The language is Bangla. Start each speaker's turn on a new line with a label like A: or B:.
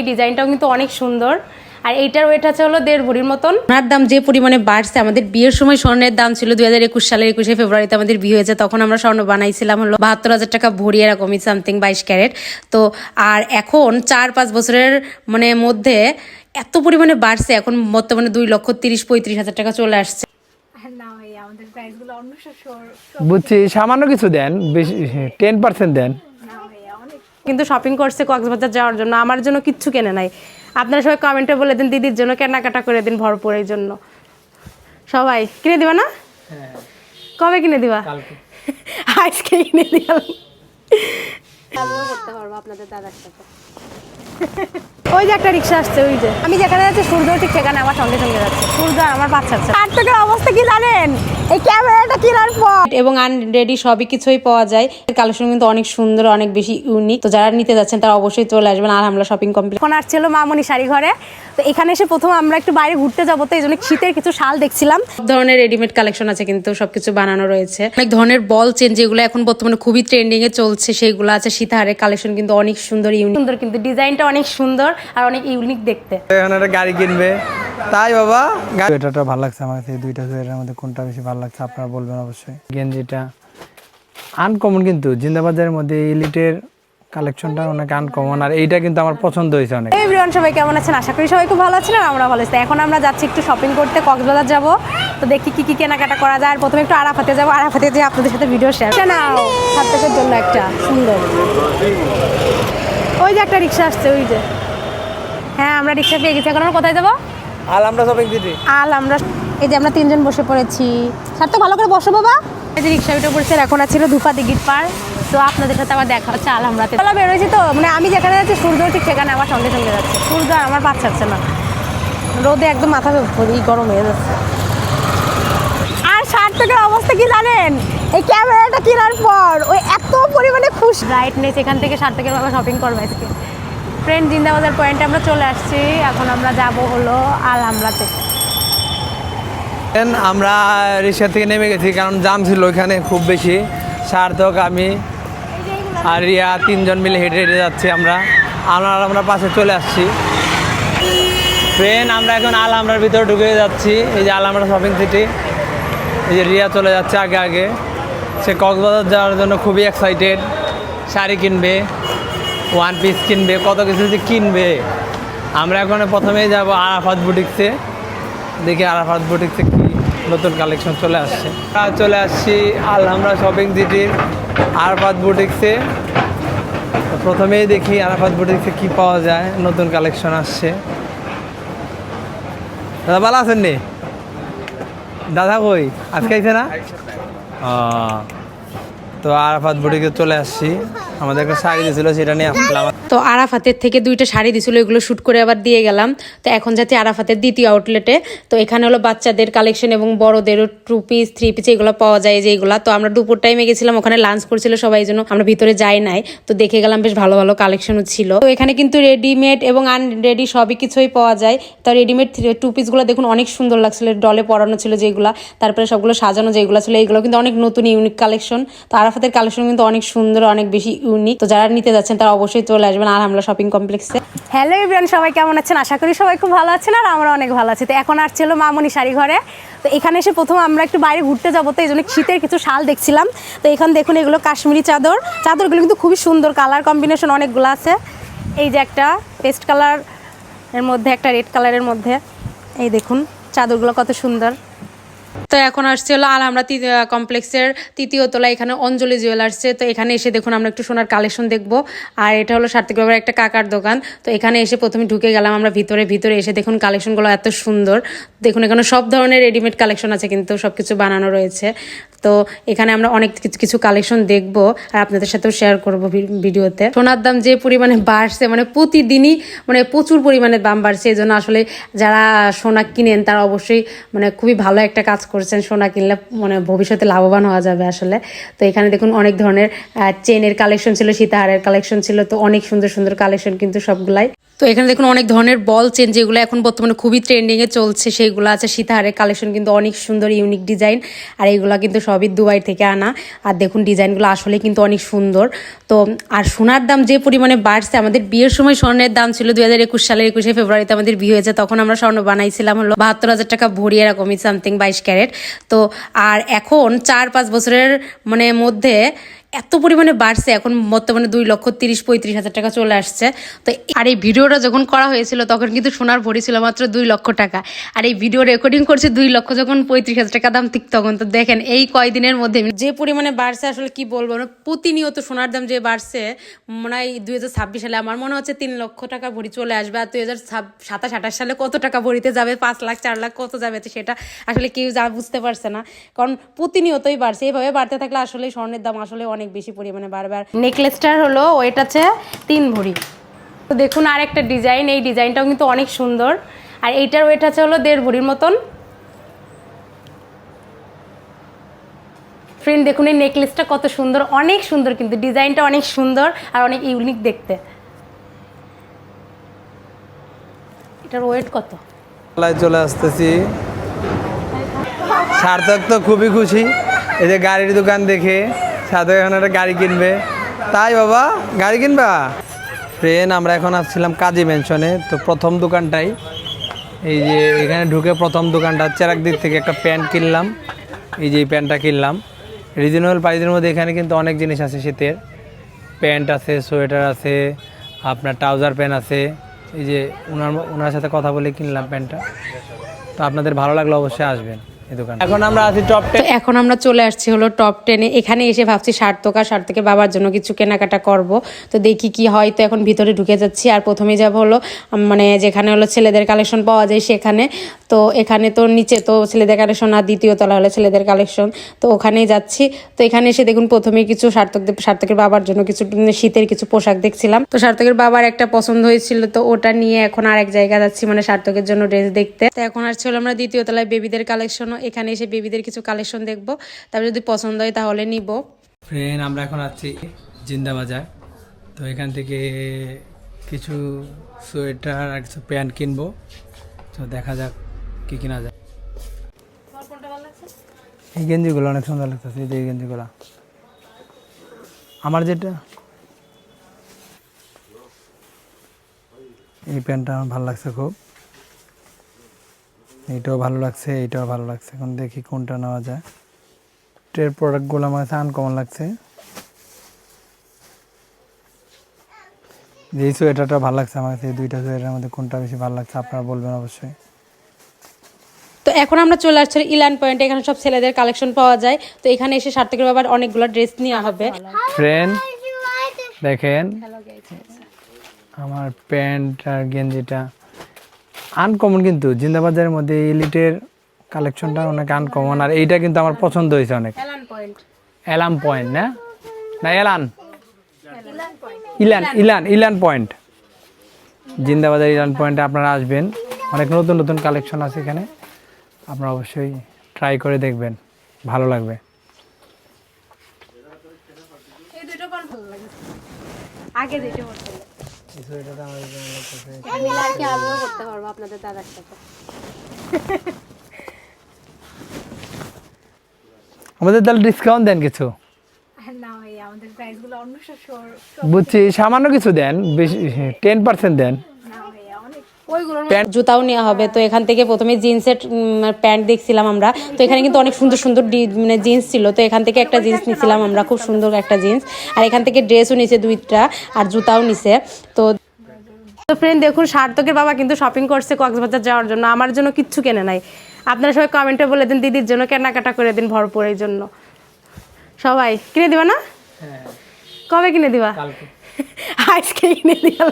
A: এই ডিজাইনটাও কিন্তু অনেক সুন্দর। আর এইটার ওয়েট আছে হলো 1.5 ভরির মতন। সোনার দাম যে পরিমাণে বাড়ছে, আমাদের বিয়ের সময় স্বর্ণের দাম ছিল 2021 সালের 21শে ফেব্রুয়ারিতে আমাদের বিয়ে হয়েছে, তখন আমরা স্বর্ণ বানাইছিলাম হলো 72,000 টাকা ভরি, এরকমই সামথিং 22 ক্যারেট। তো আর এখন 4-5 বছরের মধ্যে এত পরিমাণে বাড়ছে, এখন বর্তমানে 2,30,35,000 টাকা চলে আসছে।
B: বুঝছি, সামান্য কিছু দেন, বেশি 10% দেন।
A: কিন্তু শপিং করছে কক্সবাজার যাওয়ার জন্য, আমার জন্য কিচ্ছু কেনে নাই। আপনারা সবাই কমেন্টে বলে দিন দিদির জন্য কেনাকাটা করে দিন ভরপুর। এই জন্য সবাই কিনে দিবা না? কবে কিনে দিবা? আজকে কিনে দিবা। করতে পারবো আপনাদের দাদার সাথে। ওই যে একটা রিক্সা আসছে, ওই যে আমি যেখানে যাচ্ছি সূর্য ঠিক সেখানে আমার সঙ্গে সঙ্গে যাচ্ছে। সূর্য আমার বাচ্চা আছে। 8 টাকার অবস্থা কি জানেন? এই ক্যামেরাটা কেনার পর এবং আনরেডি সবই কিছুই পাওয়া যায়। কালেকশন কিন্তু অনেক সুন্দর, অনেক বেশি ইউনিক। তো যারা নিতে যাচ্ছেন তারা অবশ্যই চলে আসবেন আলহামদুলিল্লাহ শপিং কমপ্লেক্স। এখন আসছিল মামনি শাড়ি ঘরে। তো এখানে এসে প্রথম আমরা একটু বাইরে ঘুরতে যাবো, তো এই জন্য শীতের কিছু শাল দেখছিলাম। সব ধরনের রেডিমেড কালেকশন আছে, কিন্তু সবকিছু বানানো রয়েছে। অনেক ধরনের বল চেন যেগুলো এখন বর্তমানে খুবই ট্রেন্ডিং এ চলছে, সেইগুলো আছে। সীতাহারের কালেকশন কিন্তু অনেক সুন্দর, ইউনিক সুন্দর, কিন্তু ডিজাইনটা অনেক সুন্দর আর অনেক ইউনিক দেখতে।
B: এখানে একটা গাড়ি কিনবে তাই বাবা। সোয়েটারটা ভালো লাগছে আমার কাছে। এই দুইটা সোয়েটারের মধ্যে কোনটা বেশি ভালো লাগছে আপনারা বলবেন অবশ্যই। গেঞ্জিটা আনকমন, কিন্তু জিন্দাবাজারের মধ্যে ইলিটের কালেকশনটা অনেক আনকমন, আর এইটা কিন্তু আমার পছন্দ হয়েছে অনেক।
A: এভরিওয়ান সবাই কেমন আছেন? আশা করি সবাই খুব ভালো আছেন আর আমরা ভালো আছি। এখন আমরা যাচ্ছি একটু শপিং করতে, কক্সবাজার যাব। তো দেখি কি কি কেনাকাটা করা যায়। আর প্রথমে একটু আরাফাতে যাব, আরাফাতে যেয়ে আপনাদের সাথে ভিডিও শেয়ার নাও। সার্থকের জন্য একটা সুন্দর, ওই যে একটা রিক্সা আসছে, ওই যে। হ্যাঁ, আমরা রিক্সা পেয়ে গেছি। এখন আমরা কোথায় যাবো?
B: আলহামরা শপিং সিটি।
A: আমরা এই যে আমরা 3 জন বসে পড়েছি। সার্থক ভালো করে বসো বাবা। এই যে রিক্সা উঠে পড়ছে, এখন ছিল ধূপা দিঘির পার। তো আপনাদের সাথে আবার দেখা হচ্ছে আলহামরাতে। চলো বেরোয়েছি তো, আমি যেখানে যাচ্ছি সূর্য ঠিক সেখানে আমার সঙ্গে সঙ্গে যাচ্ছে। সূর্য আমার বাচ্চা আছে না, রোদে একদম মাথা গরম হয়ে যাচ্ছে। আর সার্থকের অবস্থা কি জানেন? এই ক্যামেরাটা কেনার পর ওই এত পরিমাণে খুশি, ব্রাইটনেস। এখান থেকে সার্থকের বাবা শপিং করবে আজকে। ফ্রেন্ড জিন্দাবাজার পয়েন্টে আমরা চলে আসছি। এখন আমরা যাব হলো আলহামরাতে।
B: আমরা রিক্সা থেকে নেমে গেছি, কারণ জাম ছিল ওইখানে খুব বেশি। সার্থক, আমি আর রিয়া 3 জন মিলে হেঁটে হেঁটে যাচ্ছি। আমরা পাশে চলে আসছি। ট্রেন আমরা এখন আলহামরার ভিতরে ঢুকে যাচ্ছি। এই যে আলহামরা শপিং সিটি। এই যে রিয়া চলে যাচ্ছে আগে আগে। সে কক্সবাজার যাওয়ার জন্য খুবই এক্সাইটেড। শাড়ি কিনবে, 1 পিস কিনবে, কত কিছু যে কিনবে। আমরা এখন প্রথমেই যাব আরাফাত বুটিক্সে। দেখি আরাফাত বুটিক্সে কি নতুন কালেকশন চলে আসছে। চলে আসছি আলহামরা শপিং সিটির আরাফাত বুটিক্সে। প্রথমেই দেখি আরাফাত বুটিক্সে কি পাওয়া যায়, নতুন কালেকশন আসছে। দাদা ভালো আছেন নি? দাদা কই আজকে আইছে না? তো আরাফাত বুটিকে চলে আসছি। আমাদের একটা শাড়ি দিয়েছিল, সেটা নিয়ে আসলাম।
A: তো আরাফাতের থেকে 2টা শাড়ি দিছিল, এগুলো শ্যুট করে আবার দিয়ে গেলাম। তো এখন যাচ্ছি আরাফাতের দ্বিতীয় আউটলেটে। তো এখানে হলো বাচ্চাদের কালেকশন এবং বড়দেরও 2 পিস 3 পিস এগুলো পাওয়া যায় যেগুলো। তো আমরা দুপুর টাইমে গেছিলাম, ওখানে লাঞ্চ করছিল সবাই, এই জন্য আমরা ভিতরে যাই নাই। তো দেখে গেলাম, বেশ ভালো ভালো কালেকশনও ছিল। তো এখানে কিন্তু রেডিমেড এবং আনরেডি সবই কিছুই পাওয়া যায়। তো রেডিমেড 2 পিসগুলো দেখুন অনেক সুন্দর লাগছিল, ডলে পরানো ছিল যেগুলো। তারপরে সবগুলো সাজানো যেগুলো ছিল, এইগুলো কিন্তু অনেক নতুন ইউনিক কালেকশন। তো আরাফাতের কালেকশন কিন্তু অনেক সুন্দর, অনেক বেশি ইউনিক। তো যারা নিতে যাচ্ছেন তারা অবশ্যই চলে আসবেন আলহামদুলিল্লাহ শপিং কমপ্লেক্সে। হ্যালো এভরিওয়ান, সবাই কেমন আছেন? আশা করি সবাই খুব ভালো আছেন আর আমরা অনেক ভালো আছি। তো এখন আসছিল মামনি শাড়ি ঘরে। তো এখানে এসে প্রথম আমরা একটু বাইরে ঘুরতে যাবো, তো এই জন্য শীতের কিছু শাল দেখছিলাম। তো এখানে দেখুন, এগুলো কাশ্মীরি চাদরগুলো কিন্তু খুবই সুন্দর, কালার কম্বিনেশন অনেকগুলো আছে। এই যে একটা পেস্ট কালার এর মধ্যে, একটা রেড কালারের মধ্যে, এই দেখুন চাদরগুলো কত সুন্দর। তো এখন আসছে হলো আলহামরা কমপ্লেক্সের 3য় তলা, এখানে অঞ্জলি জুয়েলার্সে। তো এখানে এসে দেখুন আমরা একটু সোনার কালেকশন দেখবো। আর এটা হলো সার্থক বাবার একটা কাকার দোকান। তো এখানে এসে প্রথমে ঢুকে গেলাম আমরা ভিতরে এসে দেখুন কালেকশনগুলো এত সুন্দর। দেখুন এখানে সব ধরনের রেডিমেড কালেকশন আছে, কিন্তু সবকিছু বানানো রয়েছে। তো এখানে আমরা অনেক কিছু কালেকশন দেখবো আর আপনাদের সাথেও শেয়ার করবো ভিডিওতে। সোনার দাম যে পরিমাণে বাড়ছে, প্রতিদিনই প্রচুর পরিমাণে দাম বাড়ছে। এই জন্য আসলে যারা সোনা কিনেন তারা অবশ্যই খুবই ভালো একটা কাজ কাজ করছেন, সোনা কিনলে মানে ভবিষ্যতে লাভবান হওয়া যাবে আসলে। তো এখানে দেখুন অনেক ধরনের চেনের কালেকশন ছিল, সীতাহারের কালেকশন ছিল, তো অনেক সুন্দর সুন্দর কালেকশন কিন্তু সবগুলাই। তো এখানে দেখুন অনেক ধরনের বল চেন যেগুলো এখন বর্তমানে খুবই ট্রেন্ডিংয়ে চলছে সেইগুলো আছে। সীতাহারের কালেকশন কিন্তু অনেক সুন্দর ইউনিক ডিজাইন, আর এইগুলো কিন্তু সবই দুবাই থেকে আনা। আর দেখুন ডিজাইনগুলো আসলে কিন্তু অনেক সুন্দর। তো আর সোনার দাম যে পরিমাণে বাড়ছে, আমাদের বিয়ের সময় স্বর্ণের দাম ছিল 2021 সালের 21শে ফেব্রুয়ারিতে আমাদের বিয়ে হয়েছে, তখন আমরা স্বর্ণ বানাইছিলাম হলো 72,000 টাকা ভরি, এরকমই সামথিং 22 ক্যারেট। তো আর এখন 4-5 বছরের মানে মধ্যে এত পরিমাণে বাড়ছে, এখন বর্তমানে 2,30,35,000 টাকা চলে আসছে। তো আর এই ভিডিওটা যখন করা হয়েছিল তখন কিন্তু সোনার ভরি ছিল মাত্র 2 লক্ষ টাকা, আর এই ভিডিও রেকর্ডিং করছে 2 লক্ষ যখন 35,000 টাকা দাম ঠিক তখন। তো দেখেন এই কয়দিনের মধ্যে যে পরিমাণে বাড়ছে আসলে কি বলবো, মানে প্রতিনিয়ত সোনার দাম যে বাড়ছে, মনে হয় 2026 সালে আমার মনে হচ্ছে 3 লক্ষ টাকা ভরি চলে আসবে, আর 2027-28 সালে কত টাকা ভরিতে যাবে, 5 লাখ 4 লাখ কত যাবে, তো সেটা আসলে কেউ বুঝতে পারছে না, কারণ প্রতিনিয়তই বাড়ছে। এইভাবে বাড়তে থাকলে আসলে স্বর্ণের দাম আসলে অনেক বেশি পরিমাণে বাড়বে। নেকলেসটার হলো ওয়েট আছে 3 ভরি। তো দেখুন আরেকটা ডিজাইন, এই ডিজাইনটাও কিন্তু অনেক সুন্দর, আর এইটার ওয়েট আছে হলো 1.5 ভরির মতন। ফ্রেন্ড দেখুন এই নেকলেসটা কত সুন্দর, অনেক সুন্দর, কিন্তু ডিজাইনটা অনেক সুন্দর আর অনেক ইউনিক দেখতে। এটার ওয়েট কত?
B: চলে আসতেছি, সার্থক তো খুবই খুশি এই যে গাড়ির দোকান দেখে। সার্থক এখন একটা গাড়ি কিনবে, তাই বাবা গাড়ি কিনবা? ফ্রেন্ড আমরা এখন আসছিলাম কাজী ম্যানশনে। তো প্রথম দোকানটাই এই যে এখানে ঢুকে প্রথম দোকানটা হচ্ছে আর একদিক থেকে একটা প্যান্ট কিনলাম, এই যে এই প্যান্টটা কিনলাম রিজনেবল প্রাইসের মধ্যে। এখানে কিন্তু অনেক জিনিস আছে, শীতের প্যান্ট আছে, সোয়েটার আছে, আপনার ট্রাউজার প্যান্ট আছে। এই যে ওনার সাথে কথা বলে কিনলাম প্যান্টটা। তো আপনাদের ভালো লাগলে অবশ্যই আসবেন এই দোকানে। এখন আমরা আছি টপ 10।
A: এখন আমরা চলে আসছি হলো টপ 10-এ। এখানে এসে ভাবছি সার্থকের বাবার জন্য কিছু কেনাকাটা করব। তো দেখি কি হয়। তো এখন ভিতরে ঢুকে যাচ্ছি, আর প্রথমেই যাব হলো মানে যেখানে হলো ছেলেদের কালেকশন পাওয়া যায় সেখানে। তো এখানে তো নিচে তো ছেলেদের কালেকশন, আর দ্বিতীয় তলা হলো ছেলেদের কালেকশন, তো ওখানেই যাচ্ছি। তো এখানে এসে দেখুন প্রথমেই কিছু সার্থকের বাবার জন্য কিছু শীতের কিছু পোশাক দেখছিলাম। তো সার্থকের বাবার একটা পছন্দ হয়েছিল, তো ওটা নিয়ে এখন আরেক জায়গায় যাচ্ছি, মানে সার্থকের জন্য ড্রেস দেখতে। তো এখন আসছে হলো আমরা দ্বিতীয় তলায় বেবিদের কালেকশন, এখানে এসে বেবিদের কিছু কালেকশন দেখবো, তারপর যদি পছন্দ হয় তাহলে নিব।
B: ফ্রেন্ড আমরা এখন আছি জিন্দা বাজার। তো এখান থেকে কিছু সোয়েটার আর কিছু প্যান্ট কিনবো। তো দেখা যাক কি কিনা যায়। এই গেঞ্জিগুলো অনেক সুন্দর লাগতেছে, এই গেঞ্জিগুলো আমার যেটা, এই প্যান্টটা আমার ভালো লাগছে খুব, এইটাও ভালো লাগছে, এইটাও ভালো লাগছে। এখন দেখি কোনটা নেওয়া যায়। ট্রের প্রোডাক্টগুলো আমার কাছে আনকমন লাগছে। এই সোয়েটারটা ভালো লাগছে আমার কাছে। এই দুইটা সোয়েটারের মধ্যে কোনটা বেশি ভালো লাগছে আপনারা বলবেন অবশ্যই।
A: তো এখন আমরা চলে আসছি ইলান পয়েন্টে, এখানে সব ছেলেদের কালেকশন পাওয়া যায়। তো এখানে এসে সার্থকের বাবার অনেকগুলো ড্রেস নেওয়া হবে।
B: ফ্রেন্ড দেখেন আমার প্যান্ট আর গেঞ্জিটা আনকমন, কিন্তু জিন্দাবাজারের মধ্যে এলিটের কালেকশনটা অনেক আনকমন। আর এইটা কিন্তু আমার পছন্দ হয়েছে অনেক। এলান পয়েন্ট না না এলান ইলান পয়েন্ট, জিন্দাবাজার ইলান পয়েন্টে আপনারা আসবেন। অনেক নতুন নতুন কালেকশন আছে এখানে, আপনারা অবশ্যই ট্রাই করে দেখবেন, ভালো লাগবে।
A: আগে যেটা বলছিলেন এই সোয়েটারটা আমার জন্য লাগতেছে, আমি আর কি আলগা করতে পারবো আপনাদের দাদার সাথে।
B: আমাদের তাহলে ডিসকাউন্ট দেন কিছু?
A: না ভাই আমাদের প্রাইসগুলো অন্য
B: বুঝছি, সামান্য কিছু দেন, বেশি 10% দেন।
A: জুতাও নেওয়া হবে। তো এখান থেকে প্রথমে জিন্সের প্যান্ট দেখছিলাম আমরা, তো এখানে কিন্তু অনেক সুন্দর সুন্দর মানে জিন্স ছিল। তো এখান থেকে একটা জিন্স নিয়েছিলাম আমরা, খুব সুন্দর একটা জিন্স। আর এখান থেকে ড্রেসও নিছে 2টা, আর জুতাও নিছে। তো ফ্রেন্ড দেখুন সার্থকের বাবা কিন্তু শপিং করছে কক্সবাজার যাওয়ার জন্য, আমার জন্য কিচ্ছু কেনে নাই। আপনারা সবাই কমেন্টে বলে দিন দিদির জন্য কেনাকাটা করে দিন ভরপুর, এই জন্য সবাই কিনে দিবা না? কবে কিনে দিবা? আজকে কিনে দিবা।